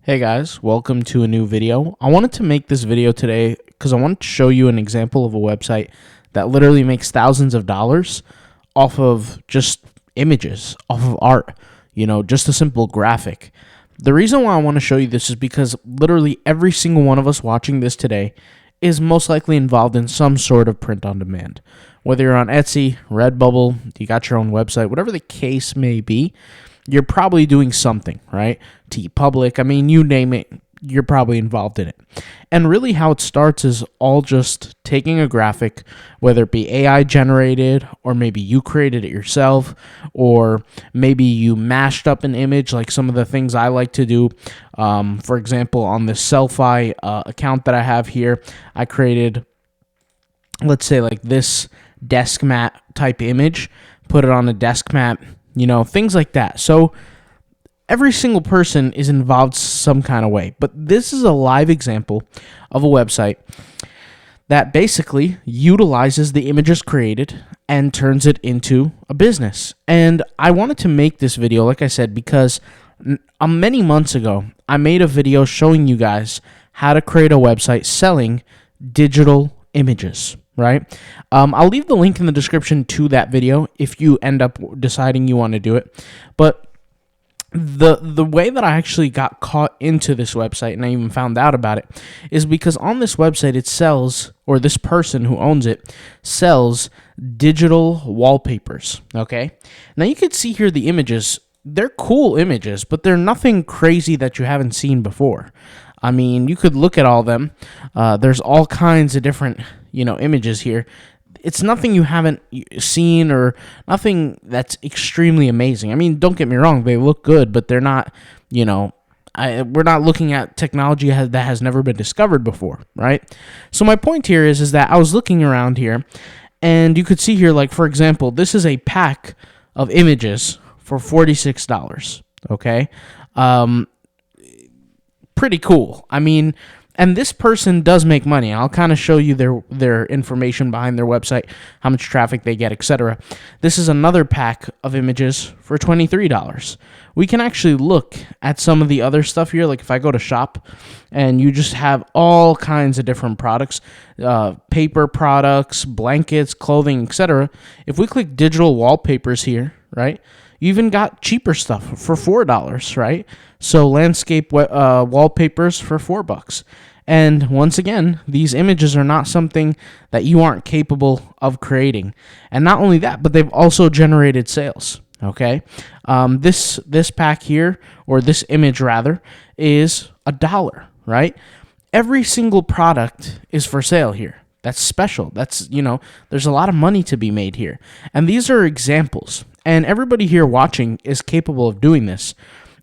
Hey guys, welcome to a new video. I wanted to make this video today because I wanted to show you an example of a website that literally makes thousands of dollars off of just images, off of art, just a simple graphic. The reason why I want to show you this is because literally every single one of us watching this today is most likely involved in some sort of print on demand. Whether you're on Etsy, Redbubble, you got your own website, whatever the case may be, you're probably doing something, right? TeePublic, you name it, you're probably involved in it. And really how it starts is all just taking a graphic, whether it be AI generated, or maybe you created it yourself, or maybe you mashed up an image like some of the things I like to do. For example, on this Sellfy account that I have here, I created, let's say like this desk mat type image, put it on a desk mat, things like that. So every single person is involved some kind of way. But this is a live example of a website that basically utilizes the images created and turns it into a business. And I wanted to make this video, like I said, because many months ago, I made a video showing you guys how to create a website selling digital images. Right? I'll leave the link in the description to that video if you end up deciding you want to do it. But the way that I actually got caught into this website, and I even found out about it, is because on this website it sells, or this person who owns it sells digital wallpapers. Okay? Now you can see here the images. They're cool images, but they're nothing crazy that you haven't seen before. You could look at all of them. There's all kinds of different, images here. It's nothing you haven't seen or nothing that's extremely amazing. Don't get me wrong. They look good, but they're not, we're not looking at technology that has never been discovered before, right? So my point here is that I was looking around here, and you could see here, like, for example, this is a pack of images for $46, okay? Pretty cool. And this person does make money. I'll kind of show you their information behind their website, how much traffic they get, etc. This is another pack of images for $23. We can actually look at some of the other stuff here. Like if I go to shop and you just have all kinds of different products, paper products, blankets, clothing, etc. If we click digital wallpapers here, right? You even got cheaper stuff for $4, right? So landscape wallpapers for $4. And once again, these images are not something that you aren't capable of creating. And not only that, but they've also generated sales. Okay, this pack here, or this image rather, is $1, right? Every single product is for sale here. That's special. That's, there's a lot of money to be made here. And these are examples. And everybody here watching is capable of doing this.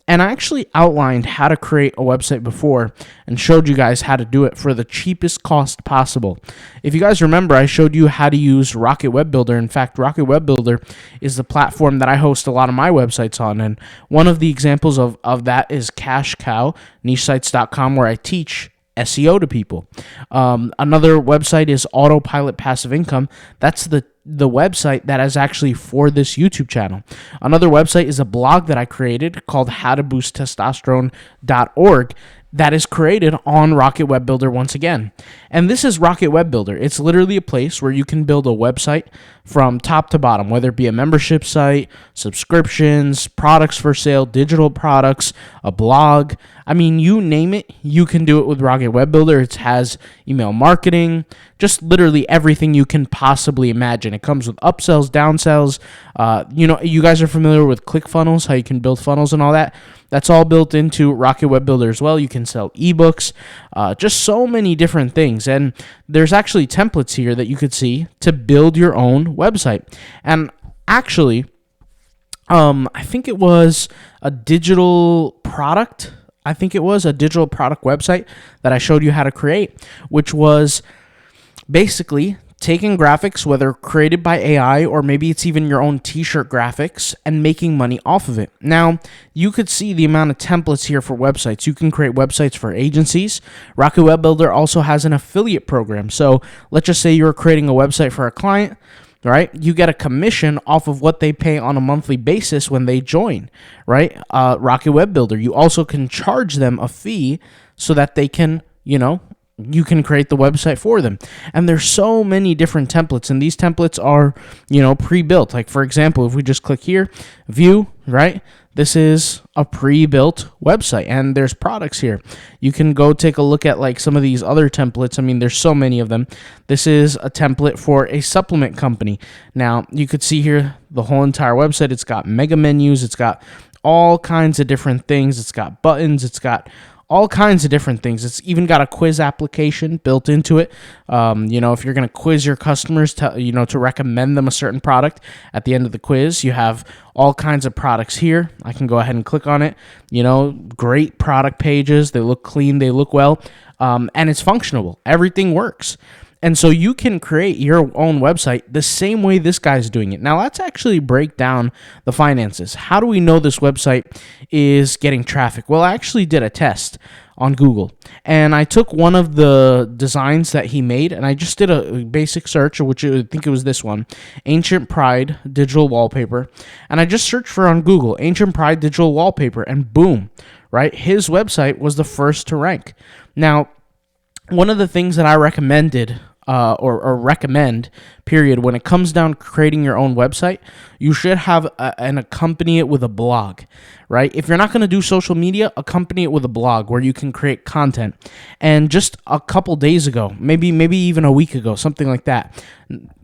And I actually outlined how to create a website before and showed you guys how to do it for the cheapest cost possible. If you guys remember, I showed you how to use Rocket Web Builder. In fact, Rocket Web Builder is the platform that I host a lot of my websites on. And one of the examples of that is Cash Cow, nichesites.com, where I teach SEO to people. Another website is Autopilot Passive Income. That's the website that is actually for this YouTube channel. Another website is a blog that I created called howtoboosttestosterone.org that is created on Rocket Web Builder once again. And this is Rocket Web Builder. It's literally a place where you can build a website from top to bottom, whether it be a membership site, subscriptions, products for sale, digital products, a blog. You name it, you can do it with Rocket Web Builder. It has email marketing, just literally everything you can possibly imagine. It comes with upsells, downsells. You guys are familiar with ClickFunnels, how you can build funnels and all that. That's all built into Rocket Web Builder as well. You can sell ebooks, just so many different things. And there's actually templates here that you could see to build your own website. And actually, I think it was a digital product. Website that I showed you how to create, which was basically taking graphics, whether created by AI or maybe it's even your own t-shirt graphics, and making money off of it. Now, you could see the amount of templates here for websites. You can create websites for agencies. Rocket Web Builder also has an affiliate program. So let's just say you're creating a website for a client. right? You get a commission off of what they pay on a monthly basis when they join, right? Rocket Web Builder. You also can charge them a fee so that they can, you can create the website for them. And there's so many different templates, and these templates are, pre-built. Like, for example, if we just click here, view, right? This is a pre-built website, and there's products here. You can go take a look at like some of these other templates. I mean, there's so many of them. This is a template for a supplement company. Now, you could see here the whole entire website. It's got mega menus. It's got all kinds of different things. It's got buttons. It's got all kinds of different things. It's even got a quiz application built into it. If you're going to quiz your customers to recommend them a certain product at the end of the quiz, you have all kinds of products here. I can go ahead and click on it. Great product pages. They look clean. They look well. And it's functional. Everything works. And so you can create your own website the same way this guy's doing it. Now, let's actually break down the finances. How do we know this website is getting traffic? Well, I actually did a test on Google, and I took one of the designs that he made, and I just did a basic search, which I think it was this one, Ancient Pride Digital Wallpaper, and I just searched for on Google, Ancient Pride Digital Wallpaper, and boom, right? His website was the first to rank. Now, one of the things that I recommended or recommend, period, when it comes down to creating your own website, you should have and accompany it with a blog, right? If you're not going to do social media, accompany it with a blog where you can create content. And just a couple days ago, maybe even a week ago, something like that,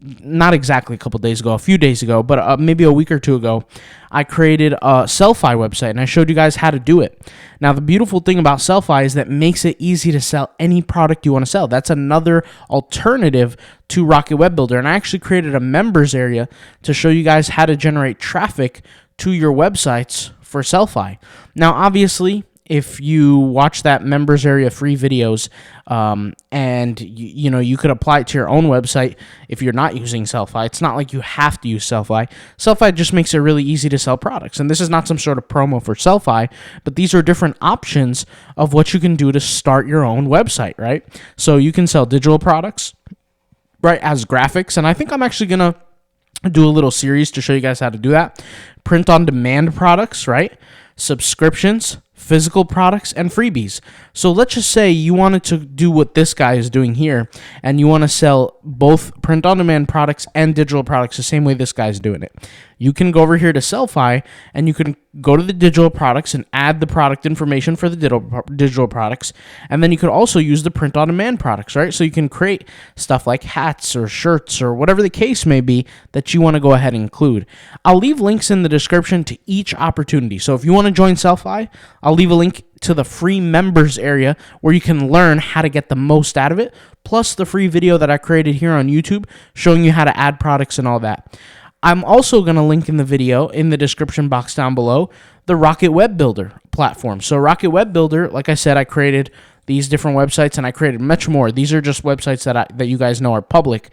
not exactly a couple days ago, a few days ago, but maybe a week or two ago, I created a Sellfy website, and I showed you guys how to do it. Now, the beautiful thing about Sellfy is that it makes it easy to sell any product you want to sell. That's another alternative to Rocket Web Builder, and I actually created a members area to show you guys how to generate traffic to your websites for Sellfy. Now, obviously, if you watch that members area free videos, and you could apply it to your own website if you're not using Sellfy. It's not like you have to use Sellfy. Sellfy just makes it really easy to sell products. And this is not some sort of promo for Sellfy, but these are different options of what you can do to start your own website, right? So you can sell digital products, right, as graphics. And I think I'm actually going to do a little series to show you guys how to do that. Print on demand products, right? Subscriptions, physical products, and freebies. So let's just say you wanted to do what this guy is doing here, and you want to sell both print-on-demand products and digital products the same way this guy's doing it. You can go over here to Sellfy, and you can go to the digital products and add the product information for the digital products, and then you could also use the print-on-demand products, right? So you can create stuff like hats or shirts or whatever the case may be that you want to go ahead and include. I'll leave links in the description to each opportunity. So if you want to join Sellfy, I'll leave a link to the free members area where you can learn how to get the most out of it, plus the free video that I created here on YouTube showing you how to add products and all that. I'm also going to link in the video in the description box down below the Rocket Web Builder platform. So Rocket Web Builder, like I said, I created these different websites, and I created much more. These are just websites that you guys know are public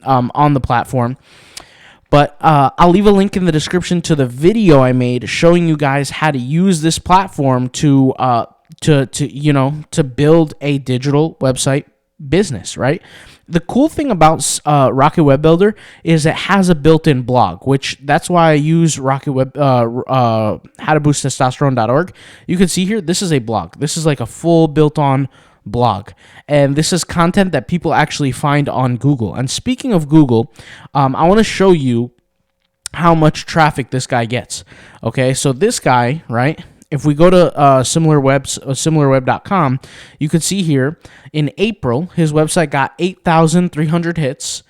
on the platform. But I'll leave a link in the description to the video I made showing you guys how to use this platform to build a digital website business, right? The cool thing about Rocket Web Builder is it has a built-in blog, which that's why I use Rocket Web, howtoboosttestosterone.org. You can see here, this is a blog. This is like a full built-on blog, and this is content that people actually find on Google. And speaking of Google, I want to show you how much traffic this guy gets. Okay, so this guy, right? If we go to similarweb.com, you can see here in April, his website got 8,300 hits,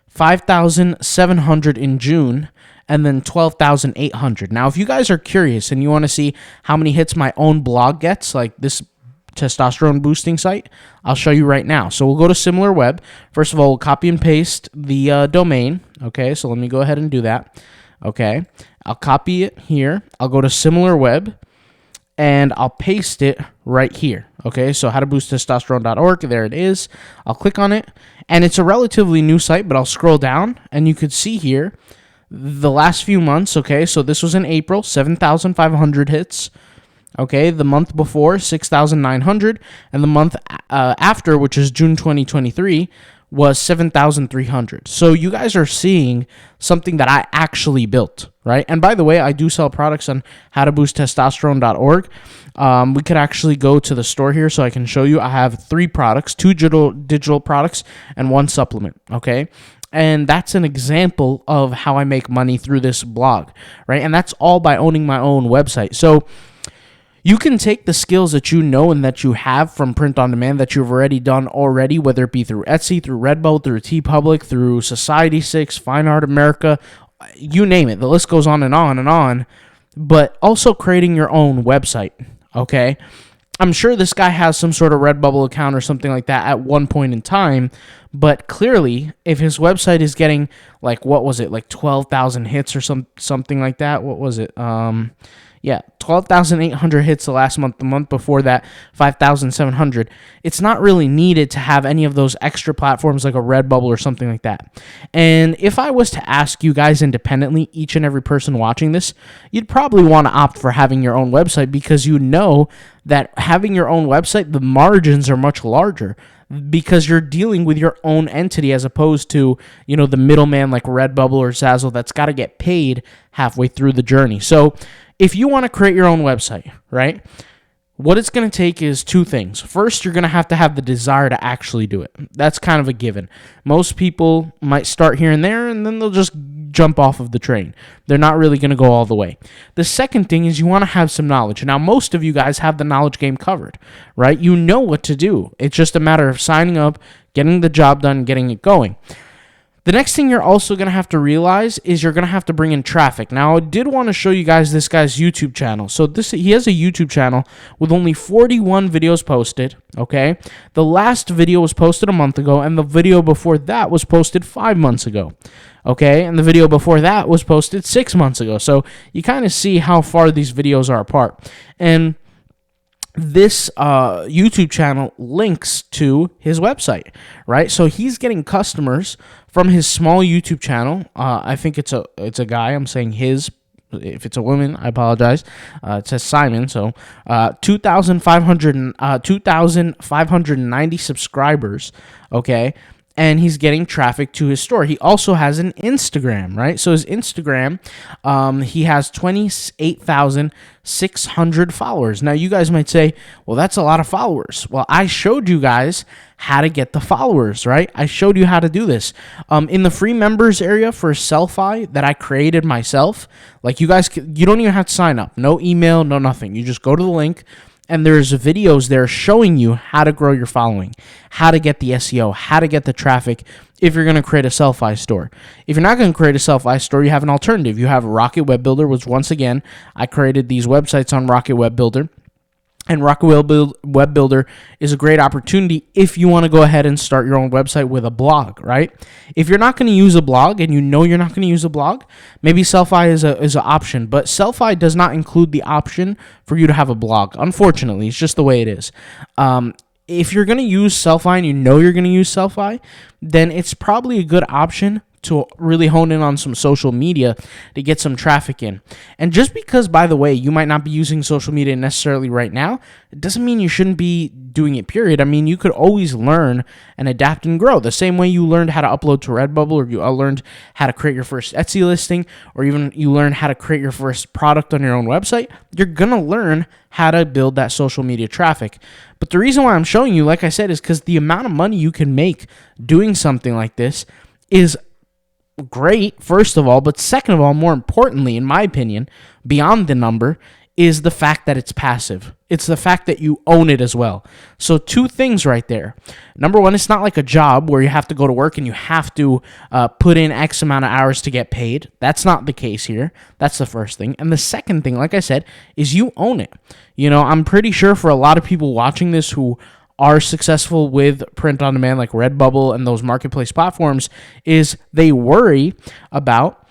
5,700 in June, and then 12,800. Now, if you guys are curious and you want to see how many hits my own blog gets, like this testosterone boosting site, I'll show you right now. So we'll go to SimilarWeb. First of all, we'll copy and paste the domain. Okay, so let me go ahead and do that. Okay, I'll copy it here. I'll go to SimilarWeb, and I'll paste it right here. Okay, so howtoboosttestosterone.org, there it is. I'll click on it, and it's a relatively new site, but I'll scroll down, and you could see here the last few months. Okay, so this was in April, 7,500 hits. Okay, the month before, 6,900, and the month after, which is June 2023, was 7,300. So you guys are seeing something that I actually built, right? And by the way, I do sell products on howtoboosttestosterone.org. We could actually go to the store here so I can show you. I have 3 products, 2 digital products and 1 supplement, okay? And that's an example of how I make money through this blog, right? And that's all by owning my own website. So you can take the skills that you know and that you have from print on demand that you've already done already, whether it be through Etsy, through Redbubble, through TeePublic, through Society6, Fine Art America, you name it. The list goes on and on and on. But also creating your own website, okay? I'm sure this guy has some sort of Redbubble account or something like that at one point in time, but clearly, if his website is getting, like, what was it, like 12,000 hits or something like that, what was it, 12,800 hits the last month. The month before that, 5,700. It's not really needed to have any of those extra platforms like a Redbubble or something like that. And if I was to ask you guys independently, each and every person watching this, you'd probably want to opt for having your own website because you know that having your own website, the margins are much larger because you're dealing with your own entity as opposed to, the middleman like Redbubble or Zazzle that's got to get paid halfway through the journey. So if you want to create your own website, right, what it's going to take is 2 things. First, you're going to have the desire to actually do it. That's kind of a given. Most people might start here and there, and then they'll just jump off of the train. They're not really going to go all the way. The second thing is you want to have some knowledge. Now, most of you guys have the knowledge game covered, right? You know what to do. It's just a matter of signing up, getting the job done, getting it going. The next thing you're also going to have to realize is you're going to have to bring in traffic. Now, I did want to show you guys this guy's YouTube channel. So he has a YouTube channel with only 41 videos posted, okay? The last video was posted a month ago, and the video before that was posted 5 months ago, okay? And the video before that was posted 6 months ago. So you kind of see how far these videos are apart. And this YouTube channel links to his website, right? So he's getting customers from his small YouTube channel. I think it's a guy. I'm saying his. If it's a woman, I apologize. It says Simon. So 2,590 subscribers. Okay. And he's getting traffic to his store. He also has an Instagram, right? So his Instagram, he has 28,600 followers. Now, you guys might say, well, that's a lot of followers. Well, I showed you guys how to get the followers, right? I showed you how to do this. In the free members area for Sellfy that I created myself, like you don't even have to sign up. No email, no nothing. You just go to the link. And there's videos there showing you how to grow your following, how to get the SEO, how to get the traffic if you're going to create a Sellfy store. If you're not going to create a Sellfy store, you have an alternative. You have Rocket Web Builder, which once again, I created these websites on Rocket Web Builder. And Rocket Web Builder is a great opportunity if you want to go ahead and start your own website with a blog, right? If you're not going to use a blog and you know you're not going to use a blog, maybe Sellfy is an option. But Sellfy does not include the option for you to have a blog. Unfortunately, it's just the way it is. If you're going to use Sellfy and you know you're going to use Sellfy, then it's probably a good option to really hone in on some social media to get some traffic in. And just because, by the way, you might not be using social media necessarily right now, it doesn't mean you shouldn't be doing it, period. I mean, you could always learn and adapt and grow. The same way you learned how to upload to Redbubble, or you learned how to create your first Etsy listing, or even you learned how to create your first product on your own website, you're going to learn how to build that social media traffic. But the reason why I'm showing you, like I said, is because the amount of money you can make doing something like this is great, first of all, but second of all, more importantly, in my opinion, beyond the number, is the fact that it's passive. It's the fact that you own it as well. So 2 things right there. Number one, it's not like a job where you have to go to work and you have to put in X amount of hours to get paid. That's not the case here. That's the first thing. And the second thing, like I said, is you own it. I'm pretty sure for a lot of people watching this who are successful with print on demand like Redbubble and those marketplace platforms, is they worry about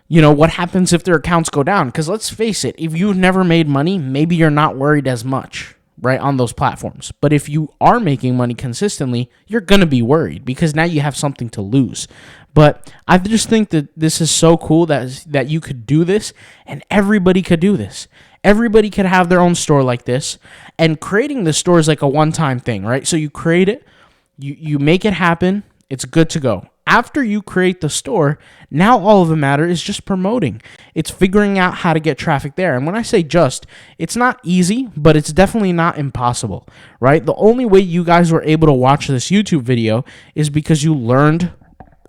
what happens if their accounts go down. Because let's face it, if you've never made money, maybe you're not worried as much, right, on those platforms. But if you are making money consistently, you're going to be worried because now you have something to lose. But I just think that this is so cool that you could do this and everybody could do this. Everybody could have their own store like this, and creating the store is like a one-time thing, right? So you create it, you make it happen, It's good to go. After you create the store, now all of the matter is just promoting. It's figuring out how to get traffic there. And when I say just, it's not easy, but it's definitely not impossible, right? The only way you guys were able to watch this YouTube video is because you learned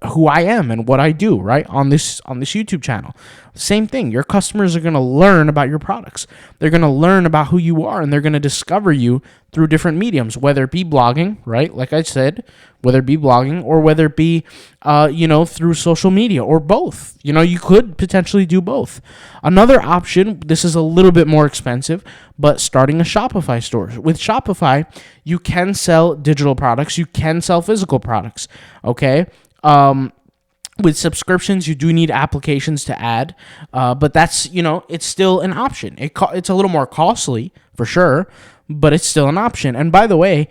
who I am and what I do, right? On this YouTube channel. Same thing. Your customers are going to learn about your products. They're going to learn about who you are, and they're going to discover you through different mediums, whether it be blogging, right? Like I said, whether it be blogging or whether it be, through social media or both. You could potentially do both. Another option, this is a little bit more expensive, but starting a Shopify store. With Shopify, you can sell digital products. You can sell physical products, okay? With subscriptions, you do need applications to add, but that's, it's still an option. It's a little more costly for sure, but it's still an option. And by the way,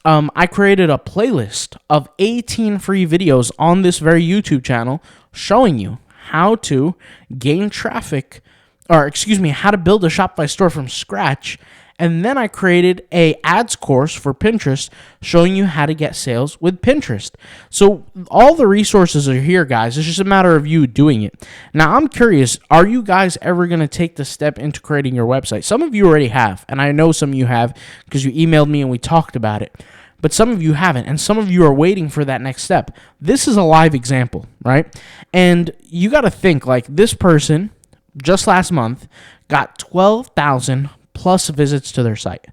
I created a playlist of 18 free videos on this very YouTube channel showing you how to gain traffic, how to build a Shopify store from scratch. And then I created a ads course for Pinterest showing you how to get sales with Pinterest. So all the resources are here, guys. It's just a matter of you doing it. Now, I'm curious, are you guys ever going to take the step into creating your website? Some of you already have, and I know some of you have because you emailed me and we talked about it. But some of you haven't, and some of you are waiting for that next step. This is a live example, right? And you got to think, like, this person just last month got 12,000 plus visits to their site.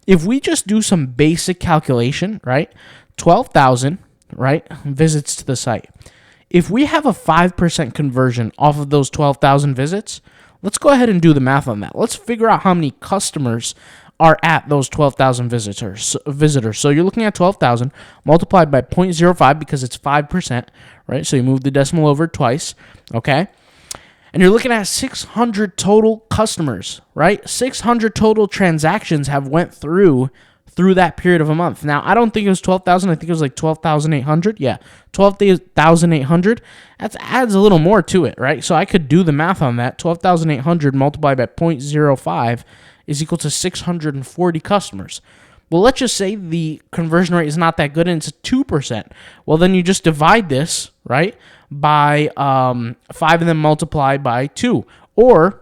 If we just do some basic calculation, right? 12,000, right? Visits to the site. If we have a 5% conversion off of those 12,000 visits, let's go ahead and do the math on that. Let's figure out how many customers are at those 12,000 visitors. So you're looking at 12,000 multiplied by 0.05 because it's 5%, right? So you move the decimal over twice, okay? And you're looking at 600 total customers, right? 600 total transactions have went through that period of a month. Now, I don't think it was 12,000. I think it was like 12,800. Yeah, 12,800. That adds a little more to it, right? So I could do the math on that. 12,800 multiplied by 0.05 is equal to 640 customers. Well, let's just say the conversion rate is not that good and it's 2%. Well, then you just divide this, right, by 5 and then multiply by 2 or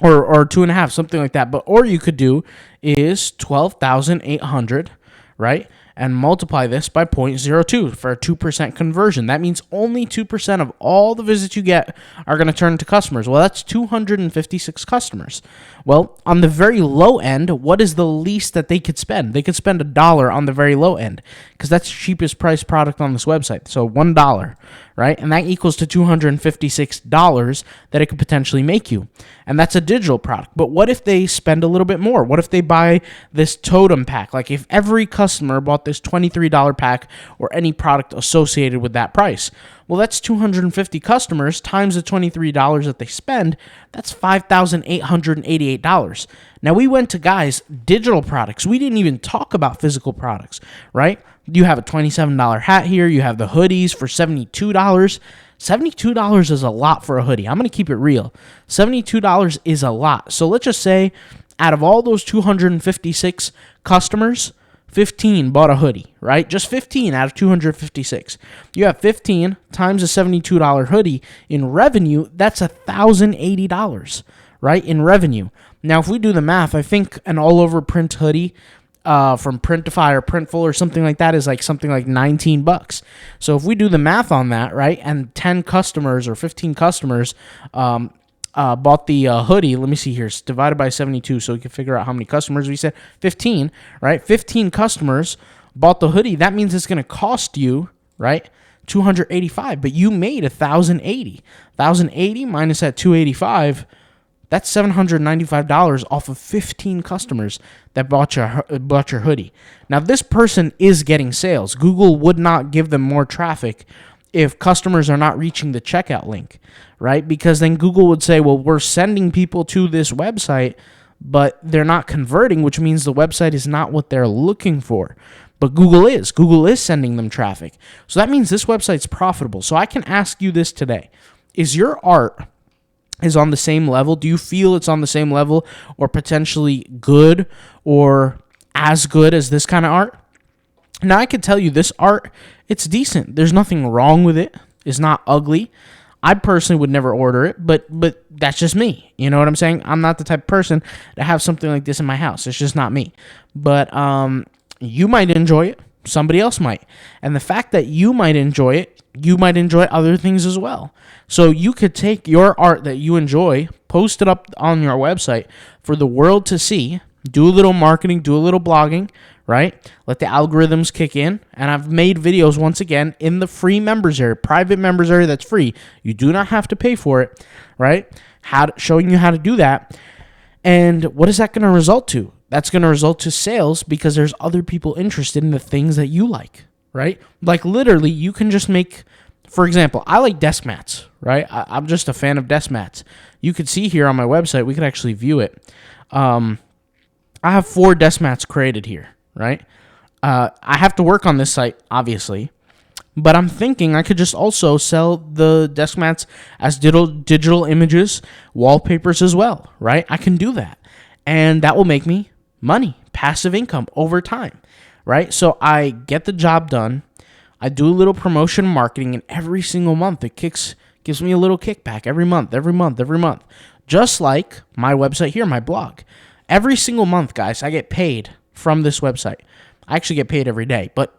2.5, something like that. Or you could do is 12,800, right, and multiply this by 0.02 for a 2% conversion. That means only 2% of all the visits you get are going to turn into customers. Well, that's 256 customers. Well, on the very low end, what is the least that they could spend? They could spend $1 on the very low end because that's the cheapest price product on this website. So $1, right? And that equals to $256 that it could potentially make you. And that's a digital product. But what if they spend a little bit more? What if they buy this totem pack? Like if every customer bought this $23 pack or any product associated with that price. Well, that's 250 customers times the $23 that they spend. That's $5,888. Now, we went to, guys, digital products. We didn't even talk about physical products, right? You have a $27 hat here. You have the hoodies for $72. $72 is a lot for a hoodie. I'm going to keep it real. $72 is a lot. So let's just say out of all those 256 customers, 15 bought a hoodie, right? Just 15 out of 256. You have 15 times a $72 hoodie in revenue. That's $1,080, right? In revenue. Now, if we do the math, I think an all-over print hoodie from Printify or Printful or something like that is like something like $19. So if we do the math on that, right, and 10 customers or 15 customers bought the hoodie, let me see here, it's divided by 72 so we can figure out how many customers. We said 15, right? 15 customers bought the hoodie. That means it's going to cost you, right, $285, but you made $1,080. $1,080 minus that $285, that's $795 off of 15 customers that bought your hoodie. Now, this person is getting sales. Google would not give them more traffic if customers are not reaching the checkout link, right? Because then Google would say, well, we're sending people to this website, but they're not converting, which means the website is not what they're looking for. But Google is. Google is sending them traffic. So that means this website's profitable. So I can ask you this today. Is your art is on the same level? Do you feel it's on the same level or potentially good or as good as this kind of art? Now I could tell you this art, it's decent. There's nothing wrong with it. It's not ugly. I personally would never order it, but that's just me. You know what I'm saying? I'm not the type of person to have something like this in my house. It's just not me. But you might enjoy it. Somebody else might. And the fact that you might enjoy it, you might enjoy other things as well. So you could take your art that you enjoy, post it up on your website for the world to see, do a little marketing, do a little blogging, right? Let the algorithms kick in. And I've made videos, once again, in the free members area, private members area that's free. You do not have to pay for it, right? Showing you how to do that. And what is that going to result to? That's going to result to sales because there's other people interested in the things that you like, right? Like literally, you can just make, for example, I like desk mats, right? I'm just a fan of desk mats. You could see here on my website, we could actually view it. I have 4 desk mats created here, right? I have to work on this site, obviously, but I'm thinking I could just also sell the desk mats as digital images, wallpapers as well, right? I can do that, and that will make me money, passive income over time, right? So I get the job done. I do a little promotion marketing, and every single month it gives me a little kickback every month. Just like my website here, my blog. Every single month, guys, I get paid from this website. I actually get paid every day, but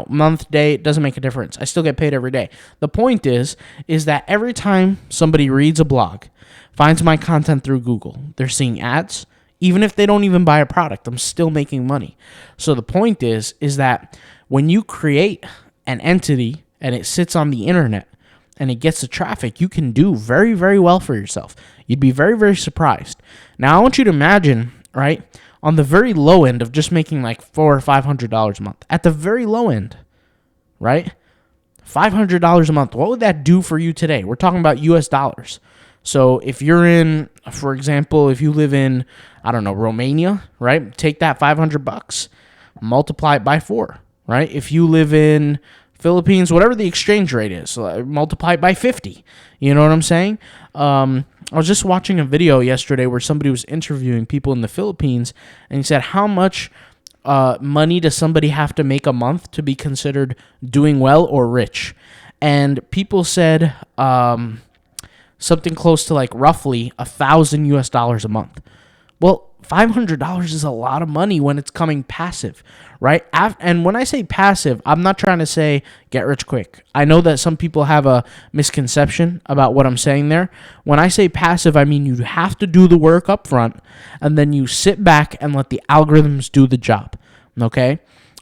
month, day, it doesn't make a difference. I still get paid every day. The point is that every time somebody reads a blog, finds my content through Google, they're seeing ads. Even if they don't even buy a product, I'm still making money. So the point is that when you create an entity and it sits on the internet and it gets the traffic, you can do very, very well for yourself. You'd be very, very surprised. Now, I want you to imagine, right, on the very low end of just making like $400 or $500 a month, at the very low end, right, $500 a month, what would that do for you today? We're talking about US dollars. So if you're in, for example, if you live in, I don't know, Romania, right? Take that $500, multiply it by 4, right? If you live in Philippines, whatever the exchange rate is, multiply it by 50. You know what I'm saying? I was just watching a video yesterday where somebody was interviewing people in the Philippines, and he said, how much money does somebody have to make a month to be considered doing well or rich? And people said, something close to like roughly $1,000 a month. Well, $500 is a lot of money when it's coming passive, right? And when I say passive, I'm not trying to say get rich quick. I know that some people have a misconception about what I'm saying there. When I say passive, I mean you have to do the work up front, and then you sit back and let the algorithms do the job, okay?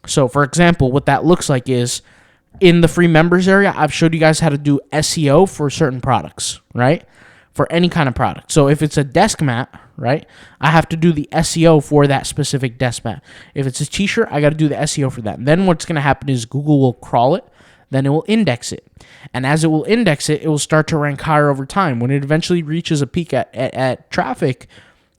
So, for example, what that looks like is, in the free members area, I've showed you guys how to do SEO for certain products, right? For any kind of product. So if it's a desk mat, right, I have to do the SEO for that specific desk mat. If it's a t-shirt, I got to do the SEO for that. Then what's going to happen is Google will crawl it, then it will index it. And as it will index it, it will start to rank higher over time. When it eventually reaches a peak at traffic,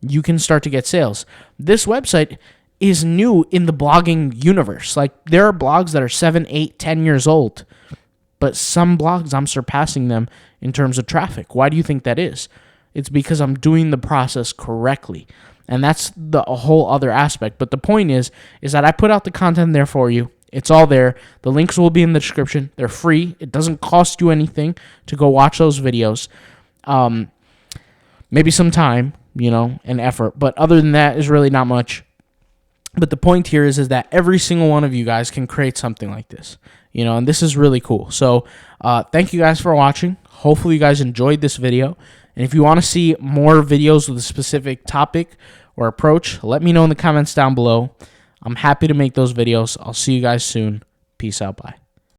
you can start to get sales. This website is new in the blogging universe. Like, there are blogs that are 7, 8, 10 years old, but some blogs I'm surpassing them in terms of traffic. Why do you think that is? It's because I'm doing the process correctly, and that's a whole other aspect. But the point is that I put out the content there for you. It's all there. The links will be in the description. They're free. It doesn't cost you anything to go watch those videos. Maybe some time, and effort, but other than that, is really not much. But the point here is that every single one of you guys can create something like this, and this is really cool. So thank you guys for watching. Hopefully you guys enjoyed this video. And if you want to see more videos with a specific topic or approach, let me know in the comments down below. I'm happy to make those videos. I'll see you guys soon. Peace out. Bye.